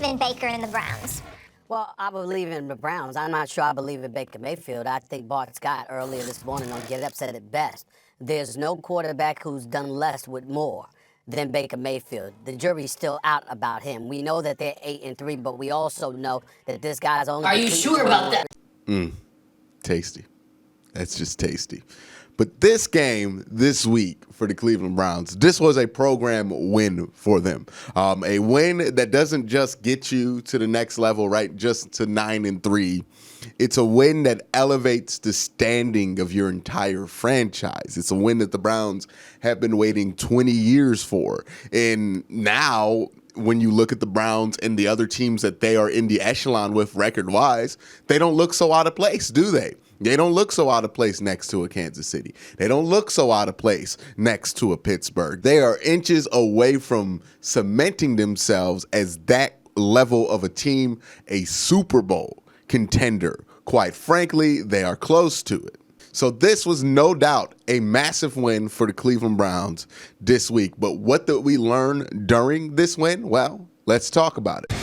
in Baker and the Browns? Well, I believe in the Browns. I'm not sure I believe in Baker Mayfield. I think Bart Scott earlier this morning on Get Up said it best. There's no quarterback who's done less with more than Baker Mayfield. The jury's still out about him. We know that they're 8-3, but we also know that this guy's only. Are you sure about that? Tasty. That's just tasty. But this game this week for the Cleveland Browns, this was a program win for them. A win that doesn't just get you to the next level, right? Just to 9-3. It's a win that elevates the standing of your entire franchise. It's a win that the Browns have been waiting 20 years for. And now, when you look at the Browns and the other teams that they are in the echelon with record-wise, they don't look so out of place, do they? They don't look so out of place next to a Kansas City. They don't look so out of place next to a Pittsburgh. They are inches away from cementing themselves as that level of a team, a Super Bowl contender. Quite frankly, they are close to it. So this was no doubt a massive win for the Cleveland Browns this week. But what did we learn during this win? Well, let's talk about it.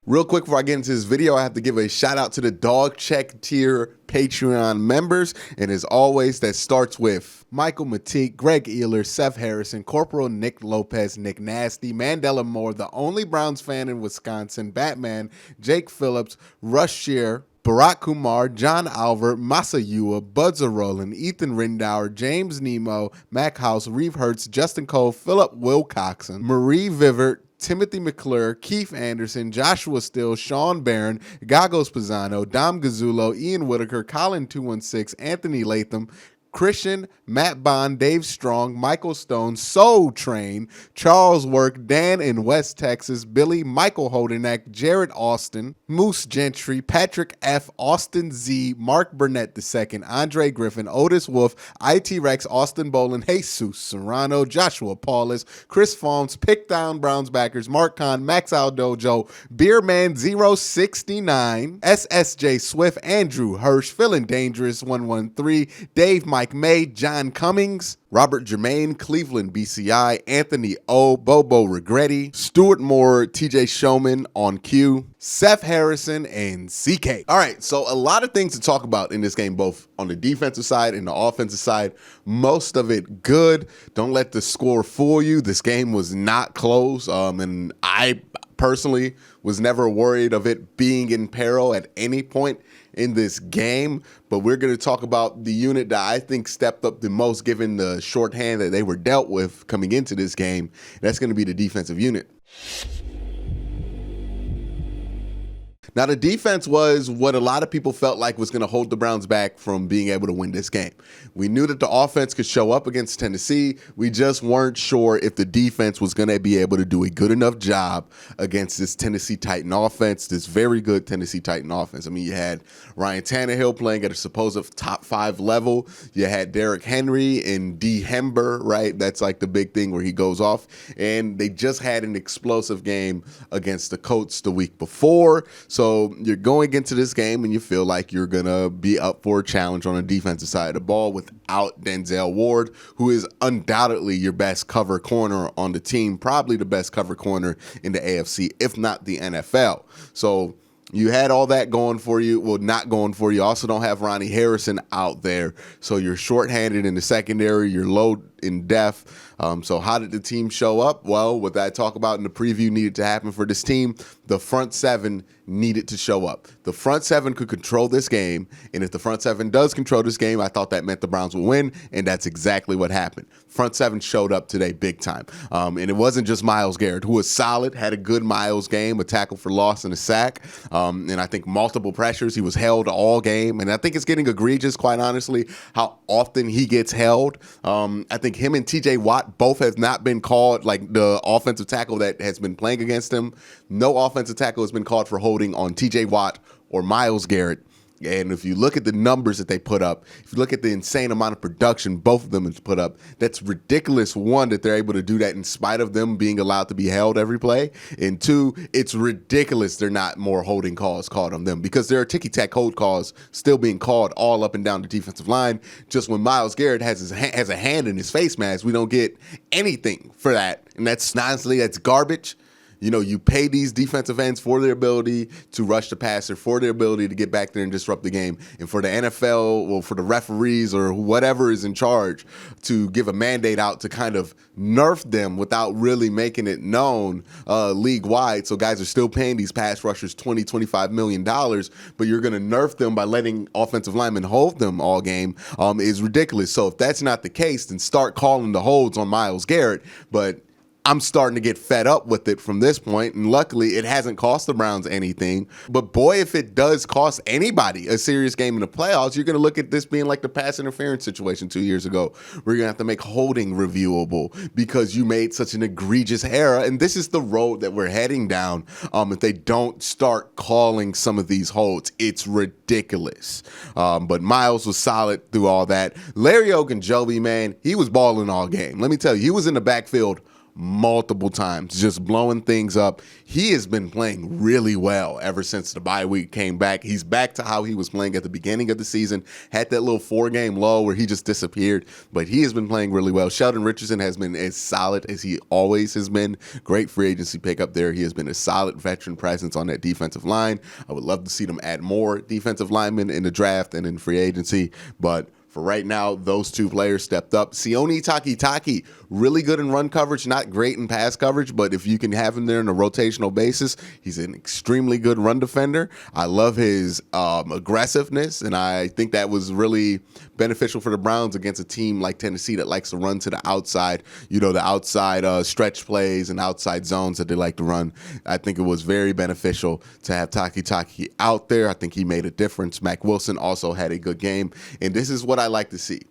Real quick before I get into this video, I have to give a shout out to the Dog Check tier Patreon members. And as always, that starts with Michael Matique, Greg Ealer, Seth Harrison, Corporal Nick Lopez, Nick Nasty, Mandela Moore, the only Browns fan in Wisconsin, Batman, Jake Phillips, Rush Shear, Barack Kumar, John Alver, Masayua, Budza Roland, Ethan Rindauer, James Nemo, Mac House, Reeve Hertz, Justin Cole, Philip Wilcoxon, Marie Vivert, Timothy McClure, Keith Anderson, Joshua Still, Sean Barron, Gagos Pisano, Dom Gazzulo, Ian Whitaker, Colin 216, Anthony Latham, Christian, Matt Bond, Dave Strong, Michael Stone, Soul Train, Charles Work, Dan in West Texas, Billy, Michael Holdenack, Jared Austin, Moose Gentry, Patrick F., Austin Z., Mark Burnett II, Andre Griffin, Otis Wolf, IT Rex, Austin Bolin, Jesus Serrano, Joshua Paulus, Chris Fawns, Pick Down Browns Backers, Mark Kahn, Max Aldojo, Beerman 069, SSJ Swift, Andrew Hirsch, Feeling Dangerous 113, Dave Mike May, John Cummings, Robert Germain, Cleveland BCI, Anthony O, Bobo Regretti, Stuart Moore, TJ Showman on cue, Seth Harrison, and CK. All right, so a lot of things to talk about in this game, both on the defensive side and the offensive side. Most of it good. Don't let the score fool you. This game was not close, and I personally was never worried of it being in peril at any point in this game, but we're going to talk about the unit that I think stepped up the most given the shorthand that they were dealt with coming into this game. That's going to be the defensive unit. Now, the defense was what a lot of people felt like was going to hold the Browns back from being able to win this game. We knew that the offense could show up against Tennessee. We just weren't sure if the defense was going to be able to do a good enough job against this Tennessee Titan offense, this very good Tennessee Titan offense. I mean, you had Ryan Tannehill playing at a supposed top 5 level. You had Derrick Henry and D. Hember, right? That's like the big thing where he goes off. And they just had an explosive game against the Colts the week before. So you're going into this game and you feel like you're going to be up for a challenge on the defensive side of the ball without Denzel Ward, who is undoubtedly your best cover corner on the team, probably the best cover corner in the AFC, if not the NFL. So you had all that going for you. Well, not going for you. You also don't have Ronnie Harrison out there. So you're shorthanded in the secondary. You're low in depth. So how did the team show up? Well, what I talk about in the preview needed to happen for this team, the front seven needed to show up. The front seven could control this game, and if the front seven does control this game, I thought that meant the Browns would win, and that's exactly what happened. Front seven showed up today big time, and it wasn't just Myles Garrett, who was solid, had a good Myles game, a tackle for loss and a sack, and I think multiple pressures. He was held all game, and I think it's getting egregious, quite honestly, how often he gets held. I think him and TJ Watt both have not been called, like the offensive tackle that has been playing against him. No offensive tackle has been called for holding on TJ Watt or Myles Garrett And if you look at the numbers that they put up, if you look at the insane amount of production both of them have put up, that's ridiculous. One, that they're able to do that in spite of them being allowed to be held every play. And two, it's ridiculous they're not more holding calls called on them, because there are ticky-tack hold calls still being called all up and down the defensive line. Just when Myles Garrett has a hand in his face mask, we don't get anything for that. And that's honestly, that's garbage. You know, you pay these defensive ends for their ability to rush the passer, for their ability to get back there and disrupt the game. And for the NFL, or for the referees or whatever is in charge to give a mandate out to kind of nerf them without really making it known league-wide. So guys are still paying these pass rushers $20, $25 million, but you're going to nerf them by letting offensive linemen hold them all game is ridiculous. So if that's not the case, then start calling the holds on Myles Garrett. But I'm starting to get fed up with it from this point, and luckily it hasn't cost the Browns anything. But boy, if it does cost anybody a serious game in the playoffs, you're going to look at this being like the pass interference situation 2 years ago, where you're going to have to make holding reviewable because you made such an egregious error. And this is the road that we're heading down if they don't start calling some of these holds. It's ridiculous. But Myles was solid through all that. Larry Ogunjobi, man, he was balling all game. Let me tell you, he was in the backfield multiple times, just blowing things up. He has been playing really well ever since the bye week came back. He's back to how he was playing at the beginning of the season. Had that little 4-game lull where he just disappeared, but he has been playing really well. Sheldon Richardson has been as solid as he always has been. Great free agency pickup there. He has been a solid veteran presence on that defensive line. I would love to see them add more defensive linemen in the draft and in free agency, but for right now, those two players stepped up. Sione Takitaki, really good in run coverage, not great in pass coverage, but if you can have him there on a rotational basis, he's an extremely good run defender. I love his aggressiveness, and I think that was really beneficial for the Browns against a team like Tennessee that likes to run to the outside, you know, the outside stretch plays and outside zones that they like to run. I think it was very beneficial to have Takitaki out there. I think he made a difference. Mack Wilson also had a good game, and this is what I like to see.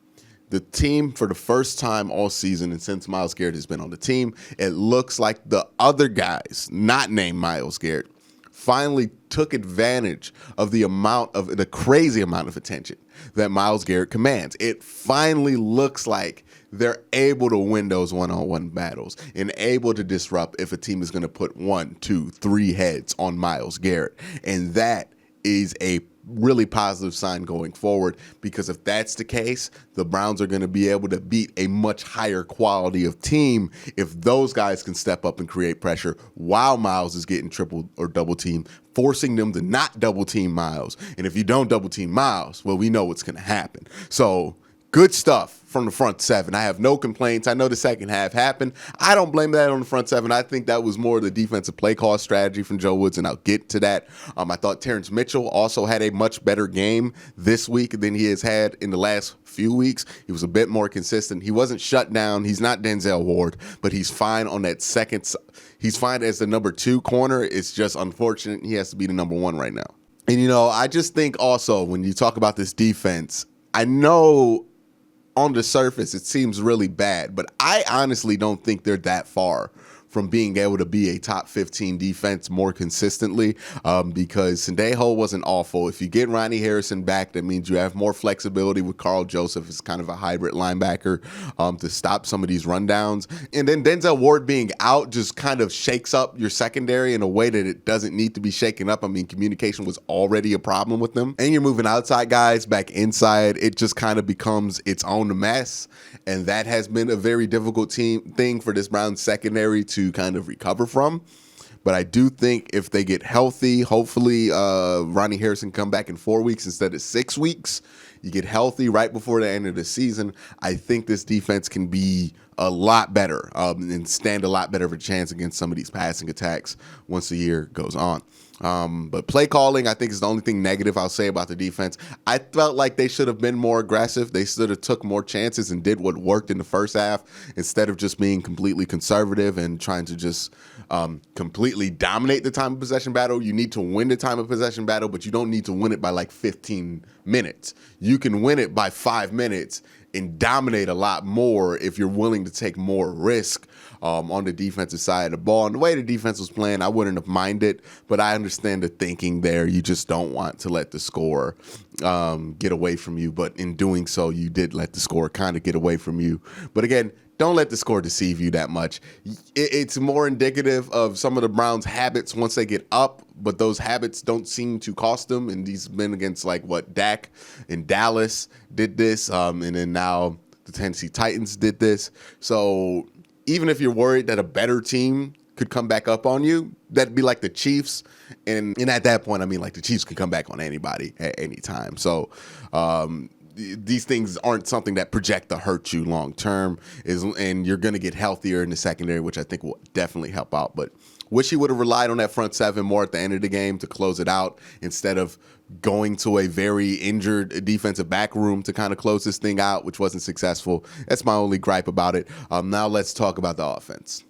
The team, for the first time all season, and since Myles Garrett has been on the team, it looks like the other guys, not named Myles Garrett, finally took advantage of the crazy amount of attention that Myles Garrett commands. It finally looks like they're able to win those one-on-one battles and able to disrupt if a team is going to put 1, 2, 3 heads on Myles Garrett. And that is a really positive sign going forward, because if that's the case, the Browns are going to be able to beat a much higher quality of team if those guys can step up and create pressure while Myles is getting triple or double team, forcing them to not double team Myles. And if you don't double team Myles, well, we know what's going to happen. So good stuff from the front seven. I have no complaints. I know the second half happened. I don't blame that on the front seven. I think that was more the defensive play call strategy from Joe Woods, and I'll get to that. I thought Terrence Mitchell also had a much better game this week than he has had in the last few weeks. He was a bit more consistent. He wasn't shut down. He's not Denzel Ward, but he's fine on that second. He's fine as the number 2 corner. It's just unfortunate he has to be the number 1 right now. And, you know, I just think also when you talk about this defense, I know on the surface it seems really bad, but I honestly don't think they're that far from being able to be a top 15 defense more consistently, because Sendejo wasn't awful. If you get Ronnie Harrison back, that means you have more flexibility with Carl Joseph as kind of a hybrid linebacker to stop some of these rundowns. And then Denzel Ward being out just kind of shakes up your secondary in a way that it doesn't need to be shaken up. I mean, communication was already a problem with them. And you're moving outside guys back inside. It just kind of becomes its own mess. And that has been a very difficult thing for this Browns secondary to kind of recover from. But I do think if they get healthy, hopefully Ronnie Harrison come back in 4 weeks instead of 6 weeks. You get healthy right before the end of the season. I think this defense can be a lot better and stand a lot better of a chance against some of these passing attacks once the year goes on. But play calling, I think, is the only thing negative I'll say about the defense. I felt like they should have been more aggressive. They should have took more chances and did what worked in the first half instead of just being completely conservative and trying to just completely dominate the time of possession battle. You need to win the time of possession battle, but you don't need to win it by like 15 minutes. You can win it by 5 minutes and dominate a lot more if you're willing to take more risk on the defensive side of the ball. And the way the defense was playing, I wouldn't have minded, but I understand the thinking there. You just don't want to let the score get away from you. But in doing so, you did let the score kind of get away from you. But again, don't let the score deceive you that much. It's more indicative of some of the Browns' habits once they get up, but those habits don't seem to cost them. And these been against Dak and Dallas did this, and then now the Tennessee Titans did this. So even if you're worried that a better team could come back up on you, that'd be like the Chiefs. And at that point, I mean, the Chiefs can come back on anybody at any time. So these things aren't something that project to hurt you long term, and you're going to get healthier in the secondary, which I think will definitely help out. But wish he would have relied on that front seven more at the end of the game to close it out instead of going to a very injured defensive back room to kind of close this thing out, which wasn't successful. That's my only gripe about it. Now let's talk about the offense.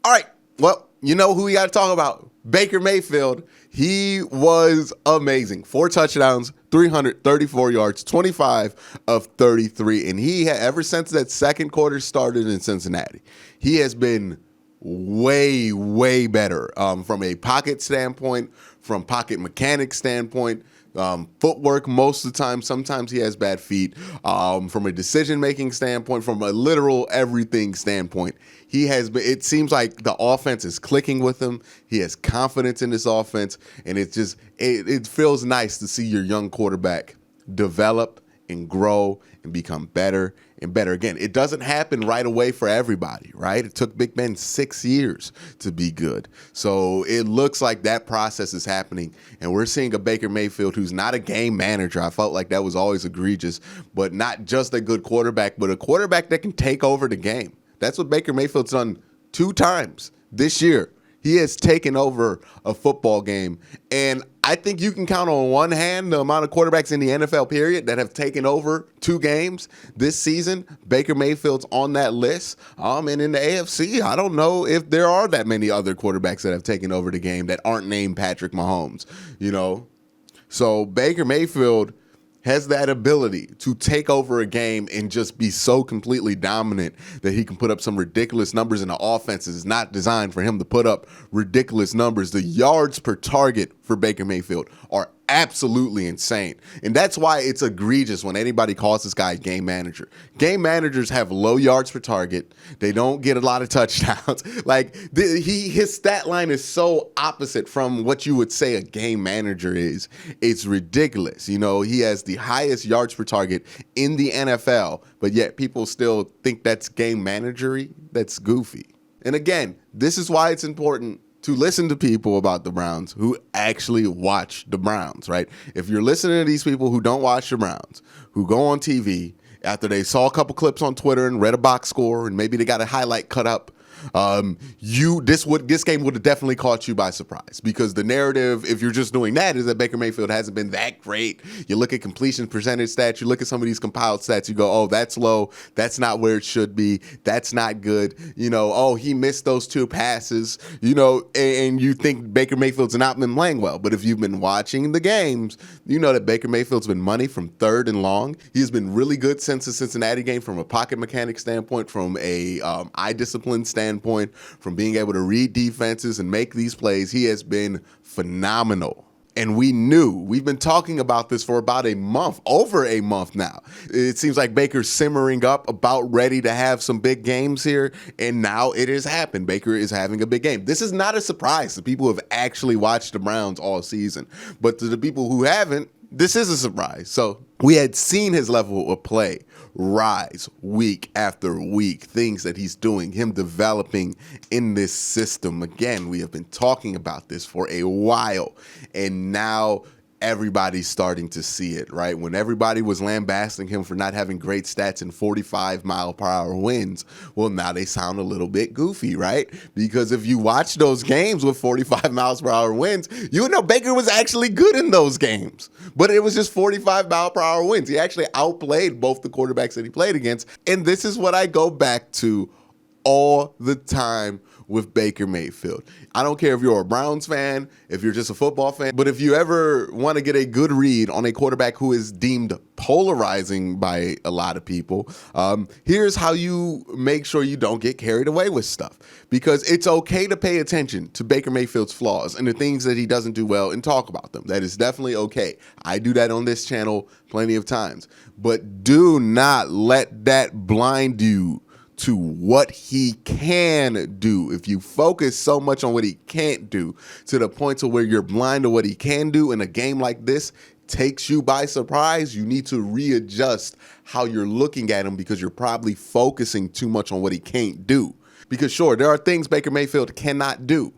All right. Well, you know who we got to talk about. Baker Mayfield. He was amazing. 4 touchdowns, 334 yards, 25 of 33. And he had, ever since that second quarter started in Cincinnati, he has been way, way better from a pocket standpoint, from pocket mechanic standpoint, footwork most of the time. Sometimes he has bad feet. From a decision-making standpoint, from a literal everything standpoint, he has been. It seems like the offense is clicking with him. He has confidence in this offense, and it feels nice to see your young quarterback develop and grow and become better and better. Again, it doesn't happen right away for everybody, right? It took Big Ben 6 years to be good. So it looks like that process is happening, and we're seeing a Baker Mayfield who's not a game manager. I felt like that was always egregious, but not just a good quarterback, but a quarterback that can take over the game. That's what Baker Mayfield's done 2 times this year. He has taken over a football game, and I think you can count on one hand the amount of quarterbacks in the NFL period that have taken over 2 games this season. Baker Mayfield's on that list. And in the AFC, I don't know if there are that many other quarterbacks that have taken over the game that aren't named Patrick Mahomes, So Baker Mayfield has that ability to take over a game and just be so completely dominant that he can put up some ridiculous numbers, and the offense is not designed for him to put up ridiculous numbers. The yards per target for Baker Mayfield are absolutely insane. And that's why it's egregious when anybody calls this guy a game manager. Game managers have low yards per target. They don't get a lot of touchdowns. His stat line is so opposite from what you would say a game manager is. It's ridiculous. He has the highest yards per target in the NFL, but yet people still think that's game managery. That's goofy. And again, this is why it's important to listen to people about the Browns who actually watch the Browns, right? If you're listening to these people who don't watch the Browns, who go on TV after they saw a couple clips on Twitter and read a box score and maybe they got a highlight cut up, this game would have definitely caught you by surprise, because the narrative, if you're just doing that, is that Baker Mayfield hasn't been that great. You look at completion percentage stats, you look at some of these compiled stats, you go, oh, that's low, that's not where it should be, that's not good, oh, he missed those 2 passes, and you think Baker Mayfield's not been playing well. But if you've been watching the games, you know that Baker Mayfield's been money from 3rd and long. He's been really good since the Cincinnati game from a pocket mechanic standpoint, from a eye discipline standpoint, from being able to read defenses and make these plays. He has been phenomenal. And we've been talking about this for about over a month now. It seems like Baker's simmering up, about ready to have some big games here. And now it has happened. Baker is having a big game. This is not a surprise to people who have actually watched the Browns all season. But to the people who haven't, this is a surprise. So we had seen his level of play rise week after week, things that he's doing, him developing in this system. Again, we have been talking about this for a while, and now everybody's starting to see it, right? When everybody was lambasting him for not having great stats in 45-mile-per-hour winds, well, now they sound a little bit goofy, right? Because if you watch those games with 45 miles per hour winds, you would know Baker was actually good in those games. But it was just 45-mile-per-hour winds. He actually outplayed both the quarterbacks that he played against. And this is what I go back to all the time with Baker Mayfield. I don't care if you're a Browns fan, if you're just a football fan, but if you ever want to get a good read on a quarterback who is deemed polarizing by a lot of people, here's how you make sure you don't get carried away with stuff. Because it's okay to pay attention to Baker Mayfield's flaws and the things that he doesn't do well and talk about them. That is definitely okay. I do that on this channel plenty of times. But do not let that blind you to what he can do. If you focus so much on what he can't do to the point to where you're blind to what he can do in a game like this takes you by surprise, you need to readjust how you're looking at him, because you're probably focusing too much on what he can't do. Because sure, there are things Baker Mayfield cannot do,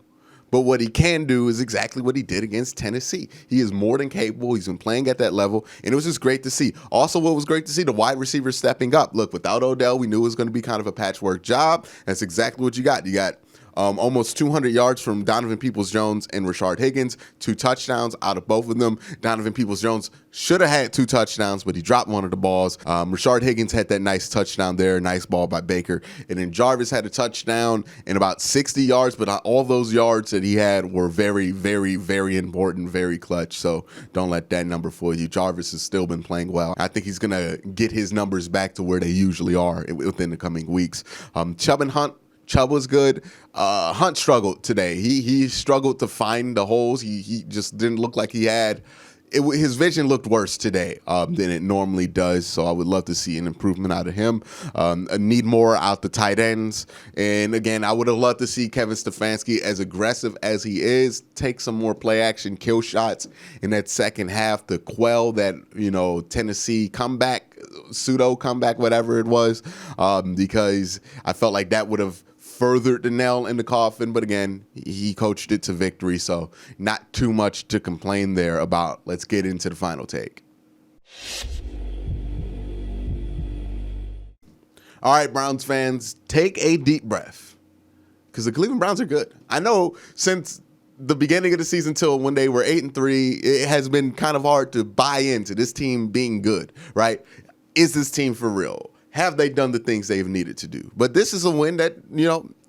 but what he can do is exactly what he did against Tennessee. He is more than capable. He's been playing at that level, and it was just great to see. Also, what was great to see, the wide receivers stepping up. Look, without Odell, we knew it was going to be kind of a patchwork job. That's exactly what you got. You got almost 200 yards from Donovan Peoples-Jones and Rashard Higgins, 2 touchdowns out of both of them. Donovan Peoples-Jones should have had 2 touchdowns, but he dropped one of the balls. Rashard Higgins had that nice touchdown there, nice ball by Baker. And then Jarvis had a touchdown and about 60 yards, but all those yards that he had were very, very, very important, very clutch. So don't let that number fool you. Jarvis has still been playing well. I think he's going to get his numbers back to where they usually are within the coming weeks. Chubb and Hunt. Chubb was good. Hunt struggled today. He struggled to find the holes. He just didn't look like he had. His vision looked worse today than it normally does, so I would love to see an improvement out of him. I need more out the tight ends. And again, I would have loved to see Kevin Stefanski, as aggressive as he is, take some more play action kill shots in that second half to quell that, Tennessee comeback, pseudo comeback, whatever it was, because I felt like that would have furthered the nail in the coffin. But again, he coached it to victory, so not too much to complain there about. Let's get into the final take. All right, Browns fans, take a deep breath, because the Cleveland Browns are good. I know since the beginning of the season till when they were 8-3, it has been kind of hard to buy into this team being good, right? Is this team for real? Have they done the things they've needed to do? But this is a win that,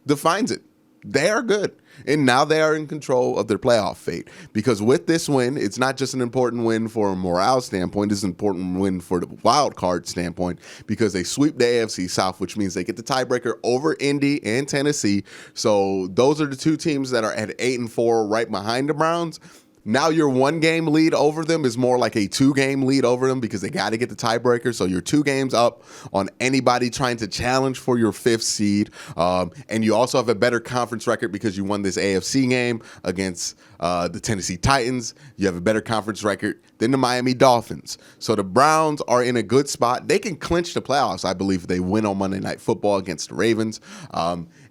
defines it. They are good. And now they are in control of their playoff fate. Because with this win, it's not just an important win for a morale standpoint. It's an important win for the wild card standpoint, because they sweep the AFC South, which means they get the tiebreaker over Indy and Tennessee. So those are the 2 teams that are at 8-4 right behind the Browns. Now your 1-game lead over them is more like a 2-game lead over them, because they got to get the tiebreaker. So you're 2 games up on anybody trying to challenge for your 5th seed. And you also have a better conference record because you won this AFC game against the Tennessee Titans. You have a better conference record than the Miami Dolphins. So the Browns are in a good spot. They can clinch the playoffs, I believe, if they win on Monday Night Football against the Ravens.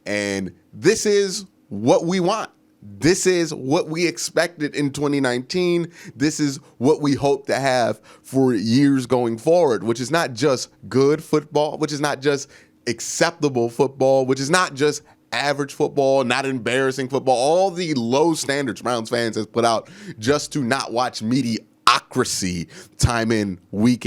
And this is what we want. This is what we expected in 2019. This is what we hope to have for years going forward, which is not just good football, which is not just acceptable football, which is not just average football, not embarrassing football, all the low standards Browns fans has put out just to not watch mediocrity time in, week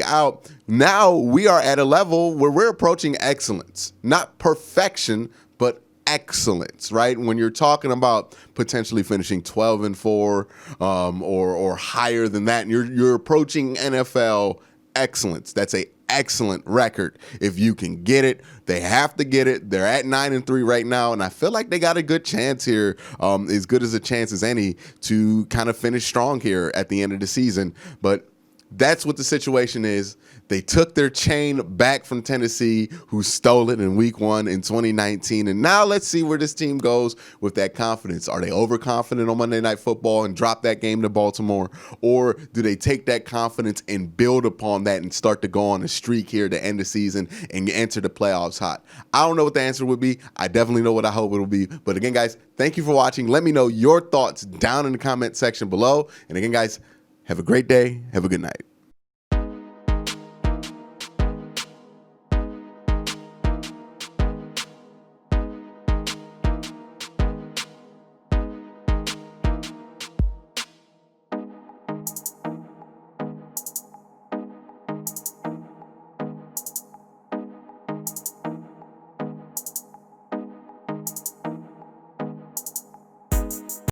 out. Now we are at a level where we're approaching excellence, not perfection, but excellence, right? When you're talking about potentially finishing 12-4 or higher than that, and you're approaching NFL excellence. That's a excellent record if you can get it. They have to get it. They're at 9-3 right now, and I feel like they got a good chance here, as good as a chance as any, to kind of finish strong here at the end of the season. But that's what the situation is. They took their chain back from Tennessee, who stole it in week 1 in 2019. And now let's see where this team goes with that confidence. Are they overconfident on Monday Night Football and drop that game to Baltimore? Or do they take that confidence and build upon that and start to go on a streak here to end the season and enter the playoffs hot? I don't know what the answer would be. I definitely know what I hope it will be. But again, guys, thank you for watching. Let me know your thoughts down in the comment section below. And again, guys, have a great day. Have a good night.